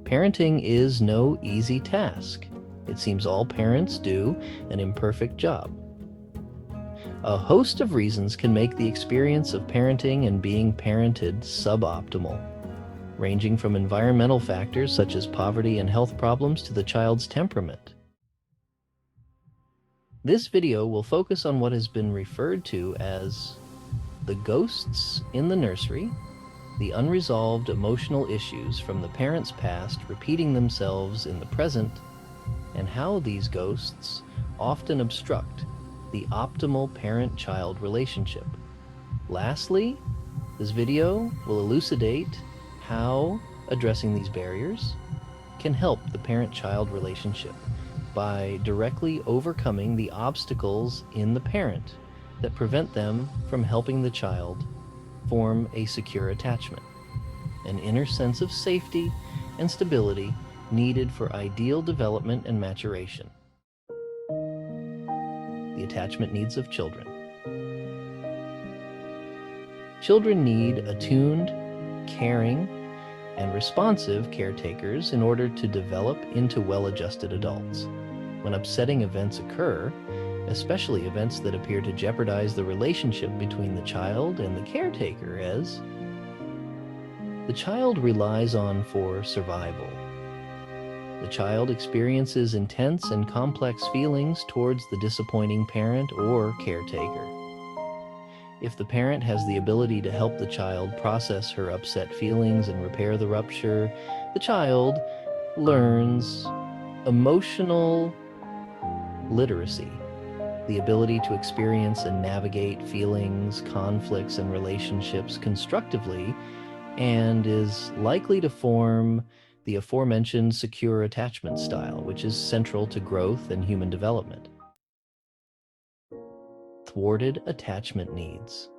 Parenting is no easy task. It seems all parents do an imperfect job. A host of reasons can make the experience of parenting and being parented suboptimal, ranging from environmental factors such as poverty and health problems to the child's temperament. This video will focus on what has been referred to as the ghosts in the nursery, the unresolved emotional issues from the parent's past repeating themselves in the present, and how these ghosts often obstruct the optimal parent-child relationship. Lastly, this video will elucidate how addressing these barriers can help the parent-child relationship by directly overcoming the obstacles in the parent that prevent them from helping the child form a secure attachment, an inner sense of safety and stability needed for ideal development and maturation. The attachment needs of children. Children need attuned, caring, and responsive caretakers in order to develop into well-adjusted adults. When upsetting events occur, especially events that appear to jeopardize the relationship between the child and the caretaker, as the child relies on for survival. The child experiences intense and complex feelings towards the disappointing parent or caretaker. If the parent has the ability to help the child process her upset feelings and repair the rupture, the child learns emotional literacy, the ability to experience and navigate feelings, conflicts, and relationships constructively, and is likely to form the aforementioned secure attachment style, which is central to growth and human development. Thwarted attachment needs.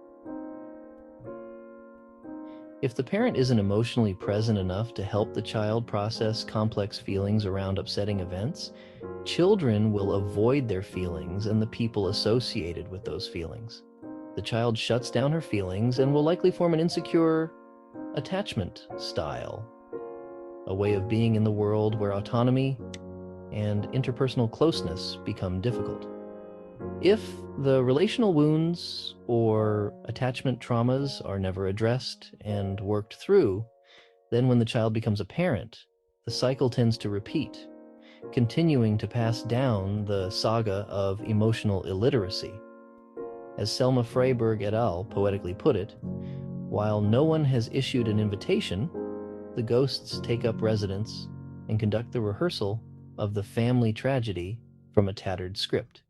If the parent isn't emotionally present enough to help the child process complex feelings around upsetting events, children will avoid their feelings and the people associated with those feelings. The child shuts down her feelings and will likely form an insecure attachment style, a way of being in the world where autonomy and interpersonal closeness become difficult. If the relational wounds or attachment traumas are never addressed and worked through, then when the child becomes a parent, the cycle tends to repeat, continuing to pass down the saga of emotional illiteracy. As Selma Freyberg et al. Poetically put it, while no one has issued an invitation, the ghosts take up residence and conduct the rehearsal of the family tragedy from a tattered script.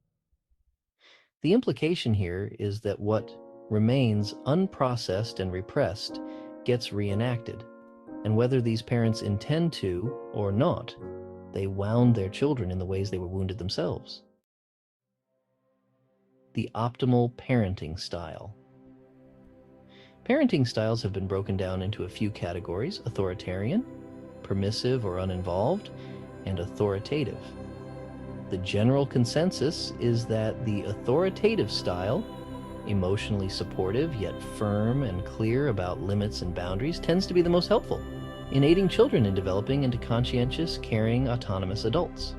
The implication here is that what remains unprocessed and repressed gets reenacted, and whether these parents intend to or not, they wound their children in the ways they were wounded themselves. The optimal parenting style. Parenting styles have been broken down into a few categories: authoritarian, permissive or uninvolved, and authoritative. The general consensus is that the authoritative style, emotionally supportive yet firm and clear about limits and boundaries, tends to be the most helpful in aiding children in developing into conscientious, caring, autonomous adults.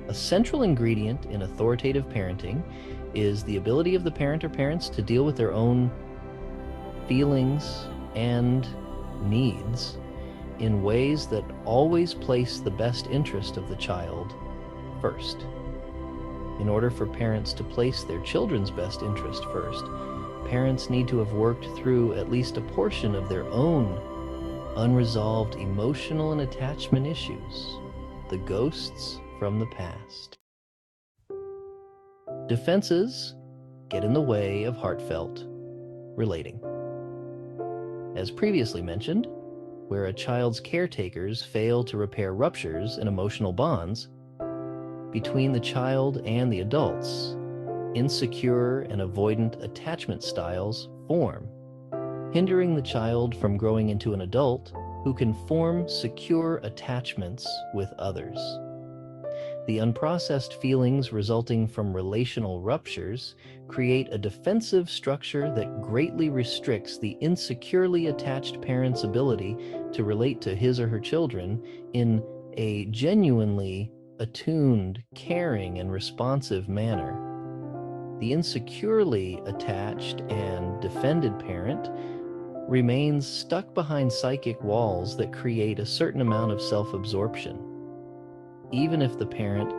A central ingredient in authoritative parenting is the ability of the parent or parents to deal with their own feelings and needs in ways that always place the best interest of the child first. In order for parents to place their children's best interest first, parents need to have worked through at least a portion of their own unresolved emotional and attachment issues, the ghosts from the past. Defenses get in the way of heartfelt relating. As previously mentioned, where a child's caretakers fail to repair ruptures and emotional bonds between the child and the adults, insecure and avoidant attachment styles form, hindering the child from growing into an adult who can form secure attachments with others. The unprocessed feelings resulting from relational ruptures create a defensive structure that greatly restricts the insecurely attached parent's ability to relate to his or her children in a genuinely attuned, caring, and responsive manner. The insecurely attached and defended parent remains stuck behind psychic walls that create a certain amount of self-absorption. Even if the parent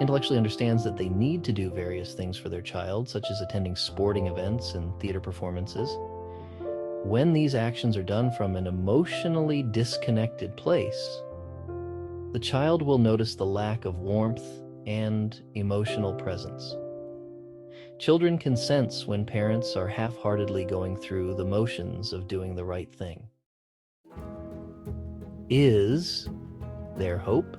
intellectually understands that they need to do various things for their child, such as attending sporting events and theater performances, when these actions are done from an emotionally disconnected place, the child will notice the lack of warmth and emotional presence. Children can sense when parents are half-heartedly going through the motions of doing the right thing. Is there hope?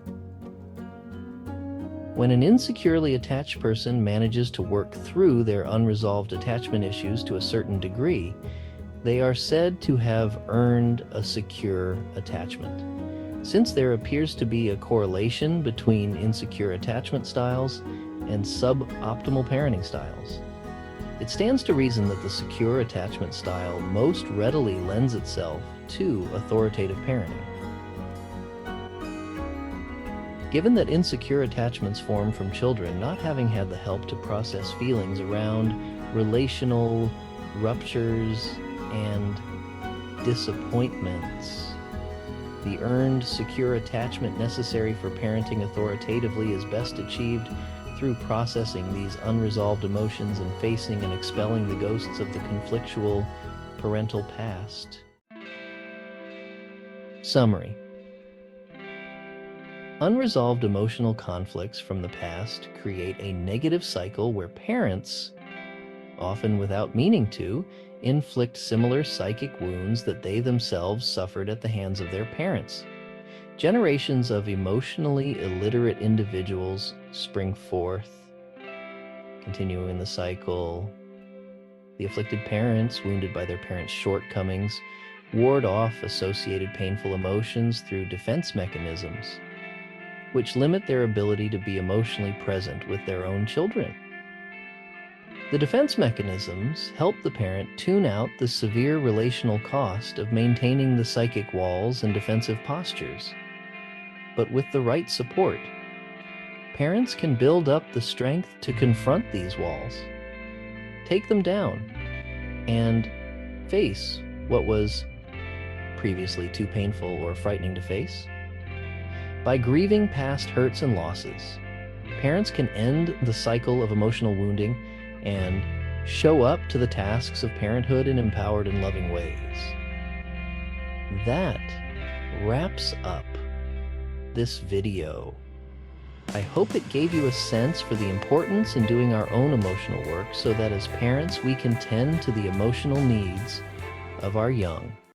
When an insecurely attached person manages to work through their unresolved attachment issues to a certain degree, they are said to have earned a secure attachment. Since there appears to be a correlation between insecure attachment styles and suboptimal parenting styles, it stands to reason that the secure attachment style most readily lends itself to authoritative parenting. Given that insecure attachments form from children not having had the help to process feelings around relational ruptures and disappointments, the earned secure attachment necessary for parenting authoritatively is best achieved through processing these unresolved emotions and facing and expelling the ghosts of the conflictual parental past. Summary. Unresolved emotional conflicts from the past create a negative cycle where parents, often without meaning to, inflict similar psychic wounds that they themselves suffered at the hands of their parents. Generations of emotionally illiterate individuals spring forth, continuing the cycle. The afflicted parents, wounded by their parents' shortcomings, ward off associated painful emotions through defense mechanisms, which limit their ability to be emotionally present with their own children. The defense mechanisms help the parent tune out the severe relational cost of maintaining the psychic walls and defensive postures. But with the right support, parents can build up the strength to confront these walls, take them down, and face what was previously too painful or frightening to face. By grieving past hurts and losses, parents can end the cycle of emotional wounding and show up to the tasks of parenthood in empowered and loving ways. That wraps up this video. I hope it gave you a sense for the importance in doing our own emotional work so that as parents we can tend to the emotional needs of our young.